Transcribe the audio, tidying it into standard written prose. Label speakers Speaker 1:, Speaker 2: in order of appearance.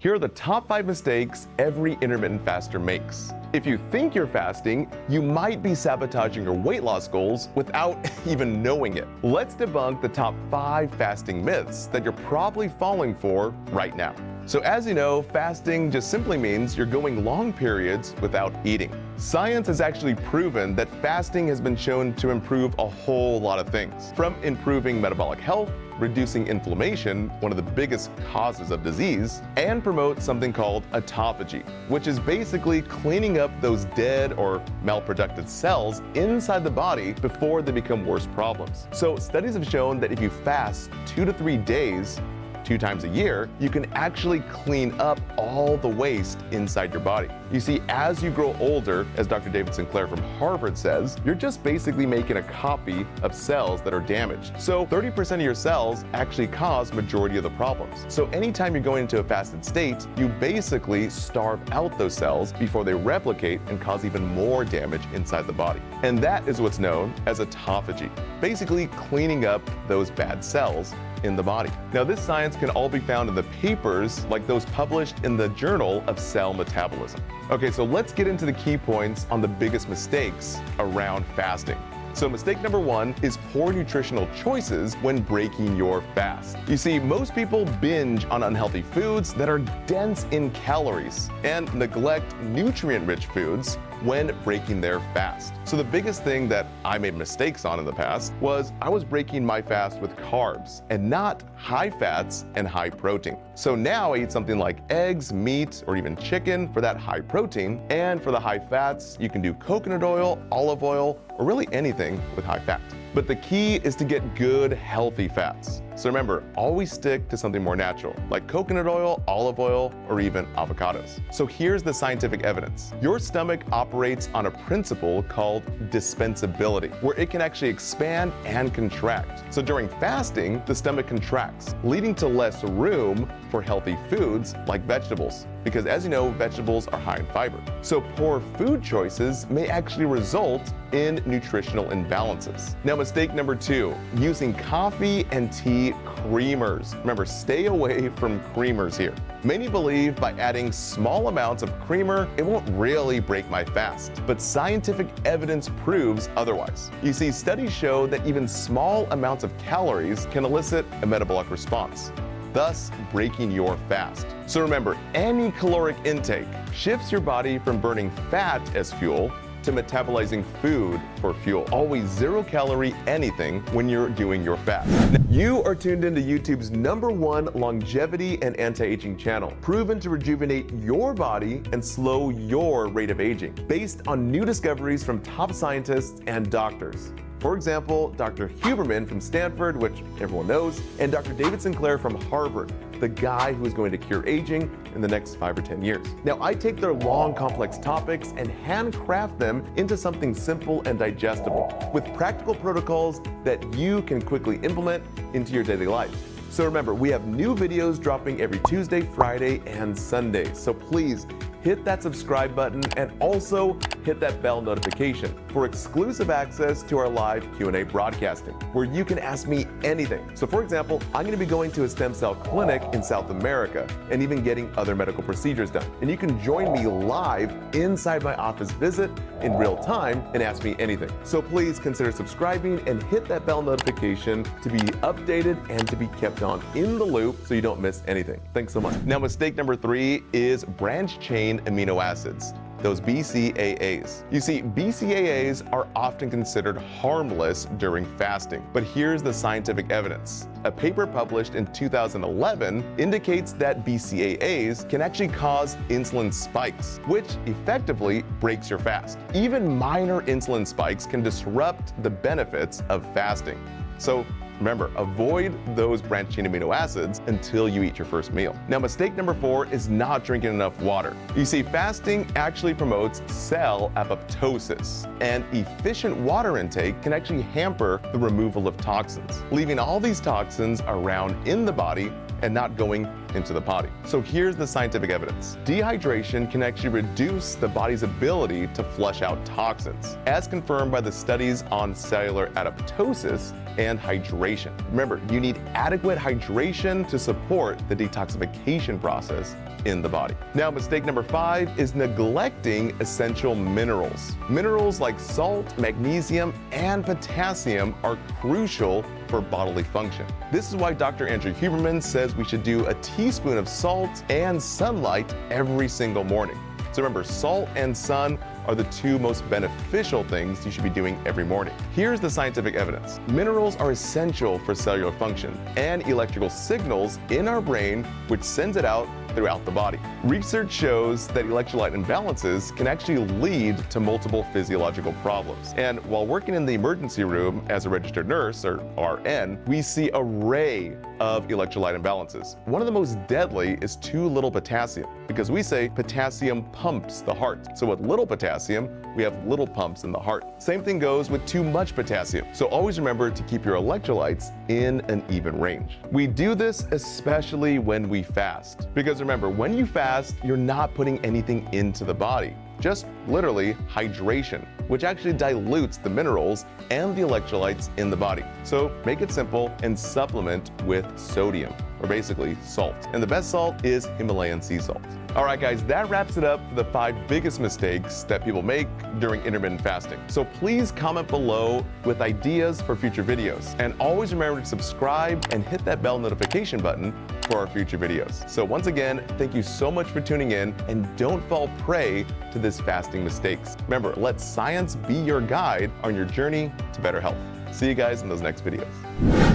Speaker 1: Here are the top 5 mistakes every intermittent faster makes. If you think you're fasting, you might be sabotaging your weight loss goals without even knowing it. Let's debunk the top 5 fasting myths that you're probably falling for right now. So as you know, fasting just simply means you're going long periods without eating. Science has actually proven that fasting has been shown to improve a whole lot of things, from improving metabolic health, reducing inflammation, one of the biggest causes of disease, and promote something called autophagy, which is basically cleaning up those dead or malproductive cells inside the body before they become worse problems. So studies have shown that if you fast 2 to 3 days, 2 times a year, you can actually clean up all the waste inside your body. You see, as you grow older, as Dr. David Sinclair from Harvard says, you're just basically making a copy of cells that are damaged. So 30% of your cells actually cause majority of the problems. So anytime you're going into a fasted state, you basically starve out those cells before they replicate and cause even more damage inside the body. And that is what's known as autophagy, basically cleaning up those bad cells in the body. Now, this science can all be found in the papers like those published in the Journal of Cell Metabolism. Okay, so let's get into the key points on the biggest mistakes around fasting. So mistake number 1 is poor nutritional choices when breaking your fast. You see, most people binge on unhealthy foods that are dense in calories and neglect nutrient-rich foods when breaking their fast. So the biggest thing that I made mistakes on in the past was I was breaking my fast with carbs and not high fats and high protein. So now I eat something like eggs, meat, or even chicken for that high protein. And for the high fats, you can do coconut oil, olive oil, or really anything with high fat. But the key is to get good, healthy fats. So remember, always stick to something more natural, like coconut oil, olive oil, or even avocados. So here's the scientific evidence. Your stomach operates on a principle called dispensability, where it can actually expand and contract. So during fasting, the stomach contracts, leading to less room for healthy foods like vegetables, because as you know, vegetables are high in fiber. So poor food choices may actually result in nutritional imbalances. Now, mistake number 2, using coffee and tea creamers. Remember, stay away from creamers here. Many believe by adding small amounts of creamer, it won't really break my fast. But scientific evidence proves otherwise. You see, studies show that even small amounts of calories can elicit a metabolic response, thus breaking your fast. So remember, any caloric intake shifts your body from burning fat as fuel to metabolizing food for fuel. Always 0-calorie anything when you're doing your fast. You are tuned into YouTube's #1 longevity and anti-aging channel, proven to rejuvenate your body and slow your rate of aging, based on new discoveries from top scientists and doctors. For example, Dr. Huberman from Stanford, which everyone knows, and Dr. David Sinclair from Harvard, the guy who is going to cure aging in the next 5 or 10 years. Now, I take their long, complex topics and handcraft them into something simple and digestible, with practical protocols that you can quickly implement into your daily life. So remember, we have new videos dropping every Tuesday, Friday, and Sunday. So please hit that subscribe button and also hit that bell notification for exclusive access to our live Q&A broadcasting, where you can ask me anything. So for example, I'm going to be going to a stem cell clinic in South America and even getting other medical procedures done. And you can join me live inside my office visit in real time and ask me anything. So please consider subscribing and hit that bell notification to be updated and to be kept on in the loop so you don't miss anything. Thanks so much. Now, mistake number 3 is branch chain amino acids, those BCAAs. You see, BCAAs are often considered harmless during fasting, but here's the scientific evidence. A paper published in 2011 indicates that BCAAs can actually cause insulin spikes, which effectively breaks your fast. Even minor insulin spikes can disrupt the benefits of fasting. So remember, avoid those branched chain amino acids until you eat your first meal. Now, mistake number 4 is not drinking enough water. You see, fasting actually promotes cell apoptosis, and efficient water intake can actually hamper the removal of toxins, leaving all these toxins around in the body and not going into the potty. So here's the scientific evidence. Dehydration can actually reduce the body's ability to flush out toxins, as confirmed by the studies on cellular apoptosis and hydration. Remember, you need adequate hydration to support the detoxification process in the body. Now, mistake number 5 is neglecting essential minerals. Minerals like salt, magnesium, and potassium are crucial for bodily function. This is why Dr. Andrew Huberman says we should do a teaspoon of salt and sunlight every single morning. So remember, salt and sun are the 2 most beneficial things you should be doing every morning. Here's the scientific evidence. Minerals are essential for cellular function and electrical signals in our brain, which sends it out throughout the body. Research shows that electrolyte imbalances can actually lead to multiple physiological problems. And while working in the emergency room as a registered nurse, or RN, we see an array of electrolyte imbalances. One of the most deadly is too little potassium, because we say potassium pumps the heart. So with little potassium, we have little pumps in the heart. Same thing goes with too much potassium. So always remember to keep your electrolytes in an even range. We do this especially when we fast, because remember, when you fast, you're not putting anything into the body, just literally hydration, which actually dilutes the minerals and the electrolytes in the body. So make it simple and supplement with sodium, or basically salt. And the best salt is Himalayan sea salt. All right, guys, that wraps it up for the 5 biggest mistakes that people make during intermittent fasting. So please comment below with ideas for future videos. And always remember to subscribe and hit that bell notification button for our future videos. So once again, thank you so much for tuning in, and don't fall prey to this fasting mistakes. Remember, let science be your guide on your journey to better health. See you guys in those next videos.